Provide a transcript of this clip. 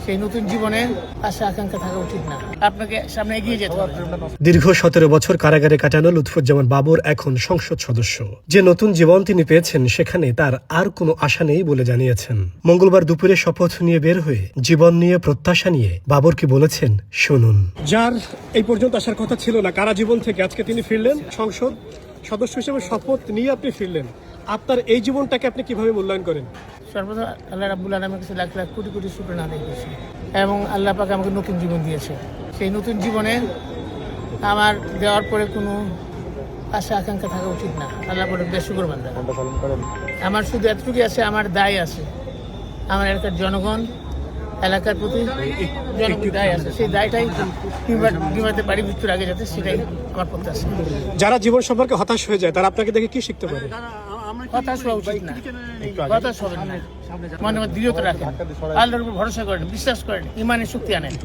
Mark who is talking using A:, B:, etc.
A: সেই নতুন জীবনে আশা আকাঙ্ক্ষা থাকা উচিত না, আপনাকে সামনে এগিয়ে যেতে হবে।
B: দীর্ঘ 17 বছর কারাগারে কাটানো লুৎফুজ্জামান বাবর এখন সংসদ সদস্য। যে নতুন জীবন তিনি পেয়েছেন সেখানে তার আর কোনো আশা নেই বলে জানিয়েছেন। মঙ্গলবার দুপুরে শপথ নিয়ে বের হয়ে জীবন নিয়ে প্রত্যাশা নিয়ে বাবর কি বলেছেন শুনুন।
C: যার এই পর্যন্ত আসার কথা ছিল না কারা জীবন থেকে, আজকে তিনি ফিরলেন, সংসদ সদস্য হিসেবে শপথ নিয়ে আপনি ফিরলেন। আপনার এই জীবনটাকে আপনি কিভাবে মূল্যায়ন করেন?
A: সর্বদা আল্লাহ রাব্বুল আলামিনের কাছে লাখ লাখ কোটি কোটি শুকরিয়া আদায় করছি এবং আল্লাহ পাক আমাকে নতুন জীবন দিয়েছে। সেই নতুন জীবনে আমার দেওয়ার পরে কোনো আশা আকাঙ্ক্ষা থাকা উচিত না। আল্লাহ পরে বেশ শুকরবান্দা। আমার শুধু এতটুকুই আছে, আমার দায় আছে, আমার এলাকার জনগণ, এলাকার প্রতি জনগণ দায় আছে। সেই দায়টাই নিভাতে পারি মৃত্যুর আগে, যাতে সেটাই আমার প্রত্যাশা।
C: যারা জীবন সম্পর্কে হতাশ হয়ে যায় তারা আপনাকে দেখে কি শিখতে পারে?
A: হতাশ হওয়া উচিত না, হতাশ হবেন না, মনে দৃঢ়তা রাখেন, আল্লাহর উপর ভরসা করেন, বিশ্বাস করেন, ইমানের শক্তি আনেন।